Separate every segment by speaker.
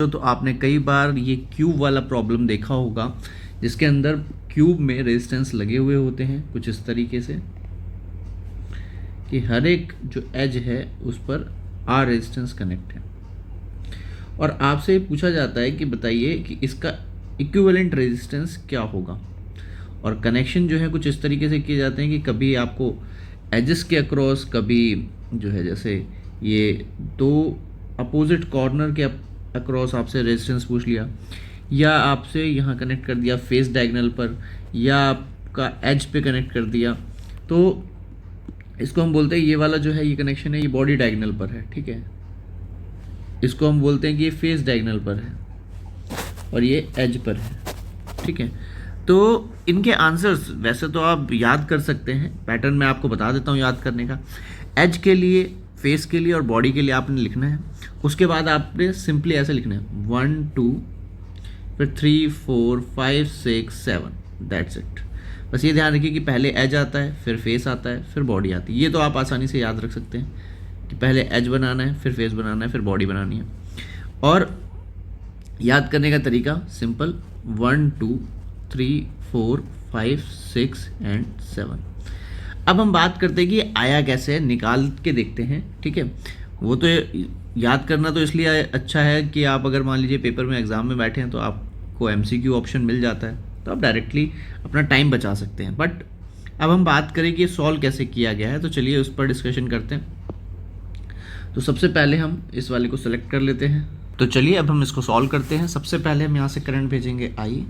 Speaker 1: तो आपने कई बार ये क्यूब वाला प्रॉब्लम देखा होगा, जिसके अंदर क्यूब में रेजिस्टेंस लगे हुए होते हैं कुछ इस तरीके से कि हर एक जो एज है उस पर आर रेजिस्टेंस कनेक्ट है, और आपसे पूछा जाता है कि बताइए कि इसका इक्विवेलेंट रेजिस्टेंस क्या होगा। और कनेक्शन जो है कुछ इस तरीके से किए जाते हैं कि कभी आपको एजेस के अक्रॉस, कभी जो है जैसे ये दो अपोजिट कॉर्नर के अक्रॉस आपसे रेजिस्टेंस पूछ लिया, या आपसे यहाँ कनेक्ट कर दिया फेस डायगोनल पर, या आपका एज पे कनेक्ट कर दिया, तो इसको हम बोलते हैं ये वाला जो है ये कनेक्शन है, ये बॉडी डायगोनल पर है, ठीक है। इसको हम बोलते हैं कि ये फेस डायगोनल पर है और ये एज पर है, ठीक है। तो इनके आंसर्स वैसे तो आप याद कर सकते हैं, पैटर्न मैं आपको बता देता हूँ याद करने का। एज के लिए, फेस के लिए और बॉडी के लिए आपने लिखना है। उसके बाद आपने सिंपली ऐसे लिखना है 1 2 फिर 3 4 5 6 7, दैट्स इट। बस ये ध्यान रखिए कि पहले एज आता है, फिर फेस आता है, फिर बॉडी आती है। ये तो आप आसानी से याद रख सकते हैं कि पहले एज बनाना है, फिर फेस बनाना है, फिर बॉडी बनानी है। और याद करने का तरीका सिंपल, 1 2 3 4 5 6 एंड 7। अब हम बात करते हैं कि आया कैसे है, निकाल के देखते हैं, ठीक है। वो तो याद करना तो इसलिए अच्छा है कि आप अगर मान लीजिए पेपर में एग्ज़ाम में बैठे हैं तो आपको एमसीक्यू ऑप्शन मिल जाता है, तो आप डायरेक्टली अपना टाइम बचा सकते हैं। बट अब हम बात करें कि सॉल्व कैसे किया गया है, तो चलिए उस पर डिस्कशन करते हैं। तो सबसे पहले हम इस वाले को सेलेक्ट कर लेते हैं। तो चलिए अब हम इसको सॉल्व करते हैं। सबसे पहले हम यहाँ से करंट भेजेंगे आई,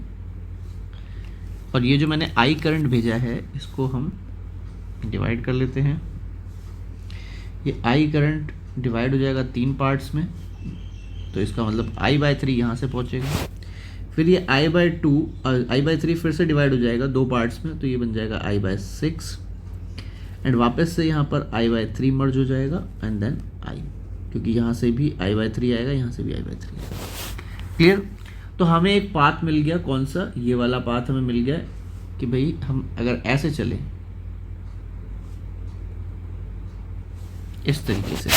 Speaker 1: और ये जो मैंने आई करंट भेजा है इसको हम डिवाइड कर लेते हैं। ये आई करंट डिवाइड हो जाएगा 3 पार्ट्स में, तो इसका मतलब I/3 यहाँ से पहुँचेगा। फिर ये I/3 फिर से डिवाइड हो जाएगा 2 पार्ट्स में, तो ये बन जाएगा I/6, एंड वापस से यहाँ पर I/3 मर्ज हो जाएगा, एंड देन I, क्योंकि यहाँ से भी I/3 आएगा, यहाँ से भी I/3 आएगा। क्लियर? तो हमें एक पाथ मिल गया, कौन सा? ये वाला पाथ हमें मिल गया कि भाई हम अगर ऐसे चले इस तरीके से,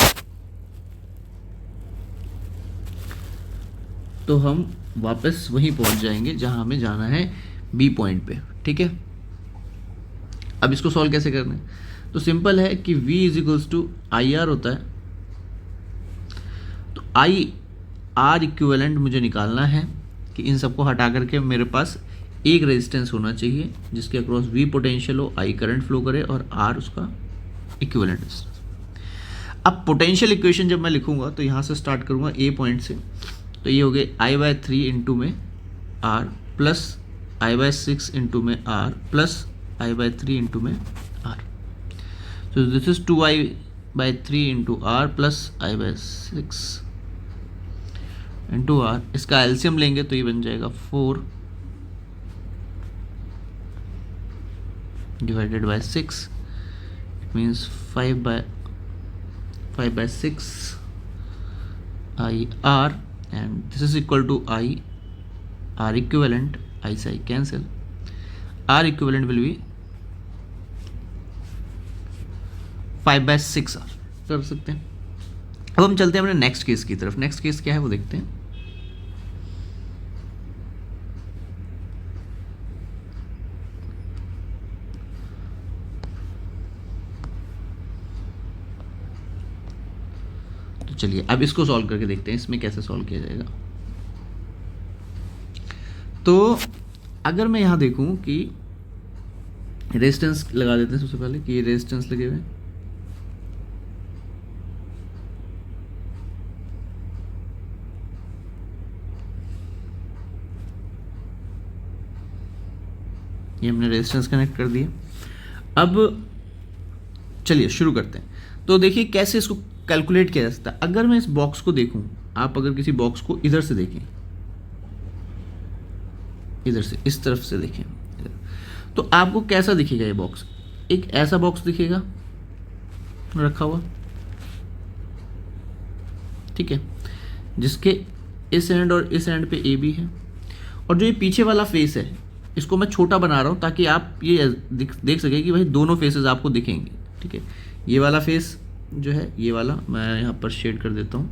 Speaker 1: तो हम वापस वहीं पहुंच जाएंगे जहां हमें जाना है, बी पॉइंट पे, ठीक है। अब इसको सॉल्व कैसे करना है? तो सिंपल है कि V = IR होता है। तो IR इक्विवेलेंट मुझे निकालना है कि इन सबको हटा करके मेरे पास एक रेजिस्टेंस होना चाहिए जिसके अक्रॉस V पोटेंशियल हो, I करंट फ्लो करे और R उसका इक्विवेलेंट रेजिस्टेंस। अब पोटेंशियल इक्वेशन जब मैं लिखूंगा तो यहाँ से स्टार्ट करूँगा A पॉइंट से, तो ये हो गए I/3 इंटू में R प्लस I/6 इंटू में R प्लस I/3 इंटू में R। तो this is 2I/3 into R plus I/6 into R। इसका एलसीएम लेंगे तो ये बन जाएगा 4 divided by 6, it means 5/6 IR, and this is equal to R equivalent, I से I cancel, R equivalent will be 5/6 R कर सकते हैं। अब हम चलते हैं अपने नेक्स्ट केस की तरफ। नेक्स्ट केस क्या है वो देखते हैं। चलिए अब इसको सॉल्व करके देखते हैं इसमें कैसे सॉल्व किया जाएगा। तो अगर मैं यहाँ देखूं कि रेजिस्टेंस लगा देते हैं सबसे पहले, कि ये रेजिस्टेंस लगे हुए हैं, ये हमने रेजिस्टेंस कनेक्ट कर दिया। अब चलिए शुरू करते हैं। तो देखिए कैसे इसको कैलकुलेट किया जा सकता है। अगर मैं इस बॉक्स को देखूं, आप अगर किसी बॉक्स को इधर से देखें, इधर से इस तरफ से देखें, तो आपको कैसा दिखेगा ये बॉक्स? एक ऐसा बॉक्स दिखेगा रखा हुआ, ठीक है, जिसके इस एंड और इस एंड पे ए बी है, और जो ये पीछे वाला फेस है इसको मैं छोटा बना रहा हूँ ताकि आप ये देख सकें कि भाई दोनों फेसेस आपको दिखेंगे, ठीक है। ये वाला फेस जो है, ये वाला मैं यहाँ पर शेड कर देता हूँ,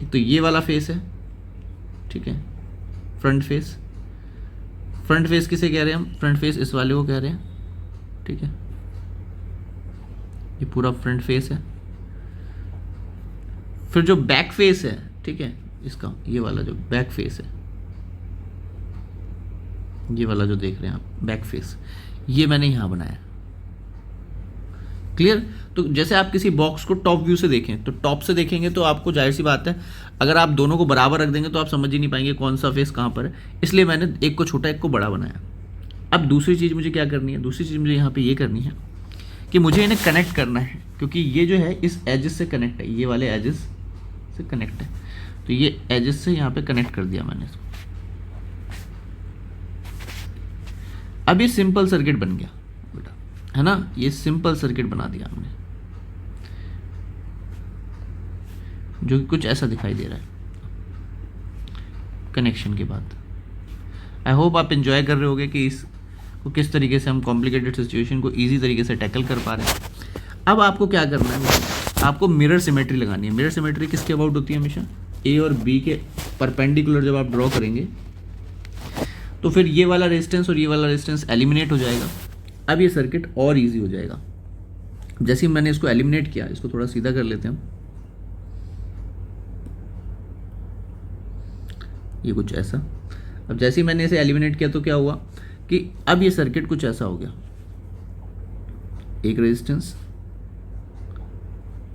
Speaker 1: तो ये वाला फेस है, ठीक है, फ्रंट फेस। फ्रंट फेस किसे कह रहे हैं हम? फ्रंट फेस इस वाले को कह रहे हैं, ठीक है, ये पूरा फ्रंट फेस है। फिर जो बैक फेस है, ठीक है, इसका ये वाला जो बैक फेस है, ये वाला जो देख रहे हैं आप बैक फेस, ये मैंने यहां बनाया। क्लियर? तो जैसे आप किसी बॉक्स को टॉप व्यू से देखें, तो टॉप से देखेंगे तो आपको जाहिर सी बात है, अगर आप दोनों को बराबर रख देंगे तो आप समझ ही नहीं पाएंगे कौन सा फेस कहाँ पर है, इसलिए मैंने एक को छोटा एक को बड़ा बनाया। अब दूसरी चीज़ मुझे क्या करनी है? दूसरी चीज़ मुझे यहाँ पे ये करनी है कि मुझे इन्हें कनेक्ट करना है, क्योंकि ये जो है इस एजेस से कनेक्ट है, ये वाले एजेस से कनेक्ट है, तो ये एजेस से यहाँ पे कनेक्ट कर दिया मैंने इसको। अब ये सिंपल सर्किट बन गया बेटा, है ना, ये सिंपल सर्किट बना दिया हमने, जो कि कुछ ऐसा दिखाई दे रहा है कनेक्शन के बाद। आई होप आप एंजॉय कर रहे होगे कि इसको किस तरीके से हम कॉम्प्लिकेटेड सिचुएशन को इजी तरीके से टैकल कर पा रहे हैं। अब आपको क्या करना है? आपको मिरर सिमेट्री लगानी है। मिरर सिमेट्री किसके अबाउट होती है? हमेशा ए और बी के परपेंडिकुलर जब आप ड्रॉ करेंगे तो फिर ये वाला रेजिस्टेंस और ये वाला रेजिस्टेंस एलिमिनेट हो जाएगा। अब ये सर्किट और इजी हो जाएगा। जैसे ही मैंने इसको एलिमिनेट किया, इसको थोड़ा सीधा कर लेते हैं हम, ये कुछ ऐसा। अब जैसे ही मैंने इसे एलिमिनेट किया तो क्या हुआ कि अब ये सर्किट कुछ ऐसा हो गया, एक रेजिस्टेंस,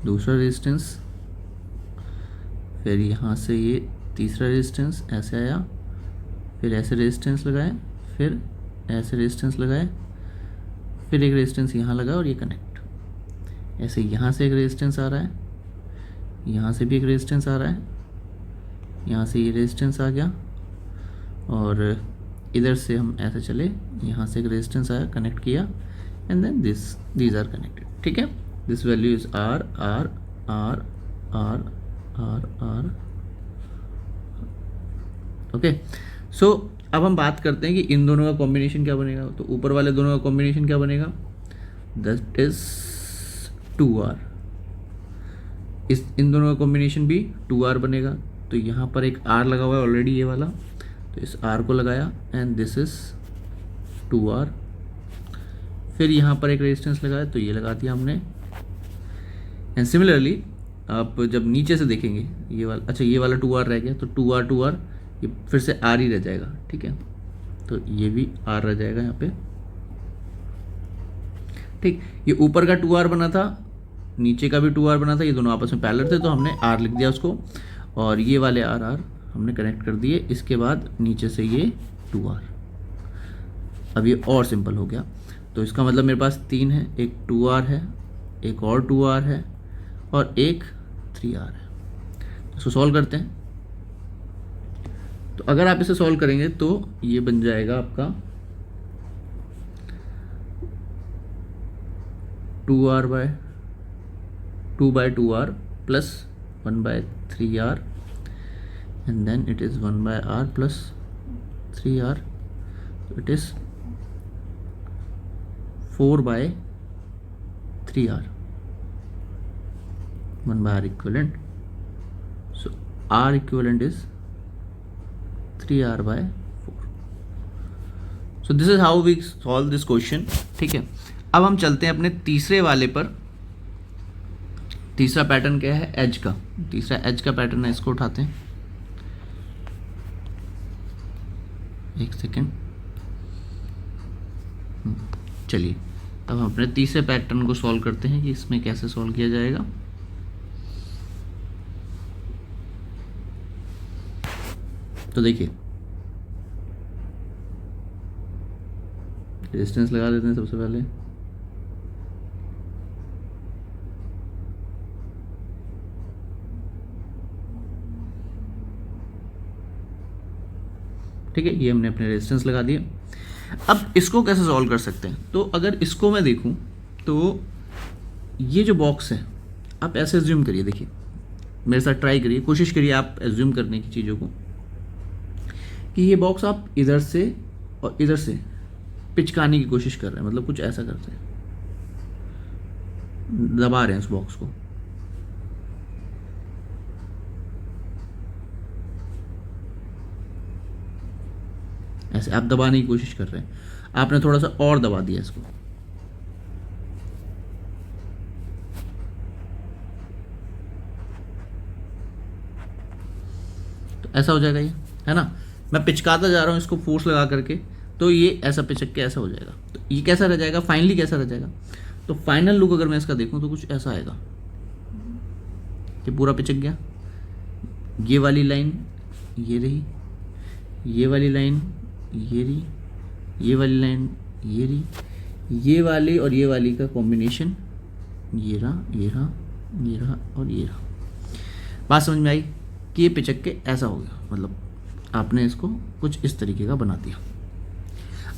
Speaker 1: दूसरा रेजिस्टेंस, फिर यहाँ से ये तीसरा रेजिस्टेंस ऐसे आया, फिर ऐसे रेजिस्टेंस लगाए, फिर ऐसे रेजिस्टेंस लगाए, फिर एक रेजिस्टेंस यहाँ लगा और ये कनेक्ट। ऐसे यहाँ से एक रेजिस्टेंस आ रहा है, यहाँ से भी एक रेजिस्टेंस आ रहा है, यहाँ से ये रेजिस्टेंस आ गया और इधर से हम ऐसे चले, यहाँ से एक रेजिस्टेंस आया, कनेक्ट किया, and then these are connected. ठीक है, this value is R R R R R R. Okay, so अब हम बात करते हैं कि इन दोनों का कॉम्बिनेशन क्या बनेगा। तो ऊपर वाले दोनों का कॉम्बिनेशन क्या बनेगा? That is 2R। इन दोनों का कॉम्बिनेशन भी 2R बनेगा। तो यहाँ पर एक R लगा हुआ है ऑलरेडी, ये वाला, तो इस R को लगाया एंड दिस इज 2R। फिर यहाँ पर एक रेजिस्टेंस लगाया तो ये लगा दिया हमने। एंड सिमिलरली आप जब नीचे से देखेंगे ये वाला, अच्छा ये वाला 2R रह गया, तो 2R ये फिर से R ही रह जाएगा। ठीक है, तो ये भी R रह जाएगा यहाँ पे। ठीक, ये ऊपर का 2R बना था, नीचे का भी 2R बना था, ये दोनों आपस में पैरेलल थे तो हमने R लिख दिया उसको, और ये वाले R हमने कनेक्ट कर दिए। इसके बाद नीचे से ये 2R। अब ये और सिंपल हो गया। तो इसका मतलब मेरे पास 3 है, एक 2R है, एक और 2R है और एक 3R है। इसको सॉल्व करते हैं। तो अगर आप इसे सॉल्व करेंगे तो ये बन जाएगा आपका 2/2R plus 1/3R and then it is 1/R plus 3R, so it is 4/3R, 1/R equivalent. So R equivalent is 3R/4. So this is how we solve this question. ठीक है, अब हम चलते हैं अपने तीसरे वाले पर। तीसरा पैटर्न क्या है? एज का। तीसरा एज का पैटर्न है, इसको उठाते हैं, एक सेकेंड। चलिए अब हम अपने तीसरे पैटर्न को सॉल्व करते हैं कि इसमें कैसे सॉल्व किया जाएगा। तो देखिए, रेजिस्टेंस लगा देते हैं सबसे पहले। ठीक है, ये हमने अपने रेजिस्टेंस लगा दिए। अब इसको कैसे सॉल्व कर सकते हैं? तो अगर इसको मैं देखूं तो ये जो बॉक्स है, आप ऐसे एज्यूम करिए, देखिए मेरे साथ ट्राई करिए, कोशिश करिए आप एज्यूम करने की चीज़ों को, कि ये बॉक्स आप इधर से और इधर से पिचकाने की कोशिश कर रहे हैं, मतलब कुछ ऐसा करते हैं, दबा रहे हैं उस बॉक्स को। ऐसे आप दबाने की कोशिश कर रहे हैं, आपने थोड़ा सा और दबा दिया इसको, तो ऐसा हो जाएगा ये, है ना। मैं पिचकाता जा रहा हूँ इसको फोर्स लगा करके, तो ये ऐसा पिचक के ऐसा हो जाएगा। तो ये कैसा रह जाएगा, फाइनली कैसा रह जाएगा, तो फाइनल लुक अगर मैं इसका देखूँ तो कुछ ऐसा आएगा। ये पूरा पिचक गया, ये वाली लाइन ये रही, ये वाली लाइन ये रही, ये वाली लाइन ये रही, ये वाली और ये वाली का कॉम्बिनेशन ये रहा, ये रहा, ये रहा और ये रहा। बात समझ में आई कि ये पिचक के ऐसा हो गया, मतलब आपने इसको कुछ इस तरीके का बना दिया।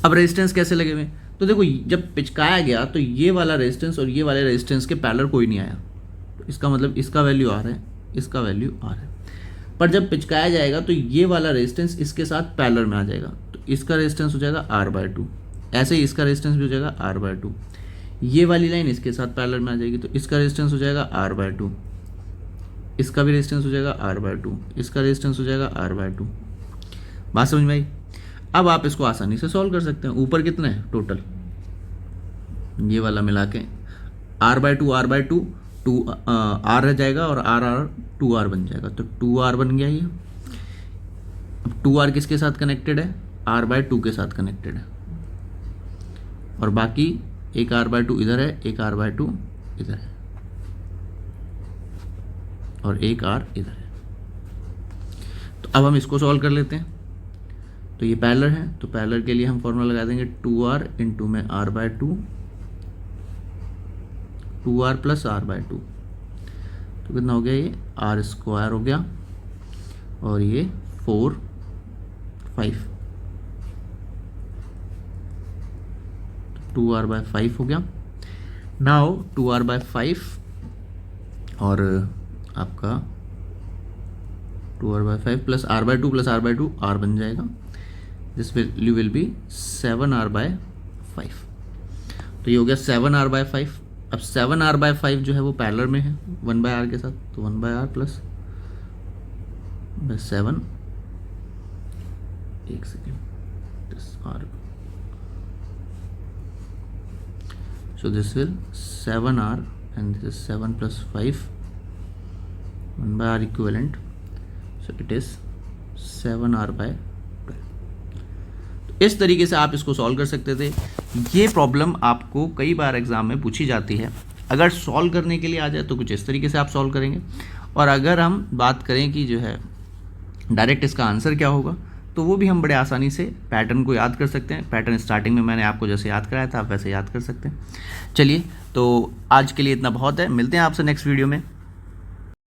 Speaker 1: अब रेजिस्टेंस कैसे लगे हुए, तो देखो जब पिचकाया गया तो ये वाला रेजिस्टेंस और ये वाले रेजिस्टेंस के पैरेलल कोई नहीं आया, तो इसका मतलब इसका वैल्यू आर है, इसका वैल्यू आर है। पर जब पिचकाया जाएगा तो ये वाला रेजिस्टेंस इसके साथ पैरेलल में आ जाएगा, तो इसका रेजिस्टेंस हो जाएगा R/2, ऐसे ही इसका रेजिस्टेंस भी हो जाएगा R/2। ये वाली लाइन इसके साथ पैरेलल में आ जाएगी, तो इसका रेजिस्टेंस हो जाएगा R/2, इसका भी रेजिस्टेंस हो जाएगा R/2, इसका रेजिस्टेंस हो जाएगा R/2। बात समझ में आई। अब आप इसको आसानी से सॉल्व कर सकते हैं। ऊपर कितना है टोटल, ये वाला मिला के R/2 2 R रह जाएगा और R 2R बन जाएगा, तो 2R बन गया ये। अब 2R किसके साथ कनेक्टेड है, R/2 के साथ कनेक्टेड है, और बाकी एक R/2 इधर है, एक R/2 इधर है और एक R इधर है। तो अब हम इसको सॉल्व कर लेते हैं। तो ये पैरेलल है, तो पैरेलल के लिए हम फॉर्मूला लगा देंगे 2R इंटू में R/2, 2R प्लस R/2, तो कितना हो गया, ये R² हो गया और ये 4 5, 2R/5 हो गया। नाउ 2R/5 और आपका 2R/5 प्लस R/2 R बन जाएगा, this value will be 7R/5। तो ये हो गया 7R/5। अब 7R/5 जो है वो पैरेलल में है 1/R के साथ, तो 1/R प्लस 7, एक second, R, so this will 7R and this is 7 plus 5, 1/R equivalent, so it is 7R/12। तो इस तरीके से आप इसको सॉल्व कर सकते थे। ये प्रॉब्लम आपको कई बार एग्जाम में पूछी जाती है। अगर सॉल्व करने के लिए आ जाए तो कुछ इस तरीके से आप सॉल्व करेंगे, और अगर हम बात करें कि जो है डायरेक्ट इसका आंसर क्या होगा, तो वो भी हम बड़े आसानी से पैटर्न को याद कर सकते हैं। पैटर्न स्टार्टिंग में मैंने आपको जैसे याद कराया था आप वैसे याद कर सकते हैं। चलिए, तो आज के लिए इतना बहुत है, मिलते हैं आपसे नेक्स्ट वीडियो में।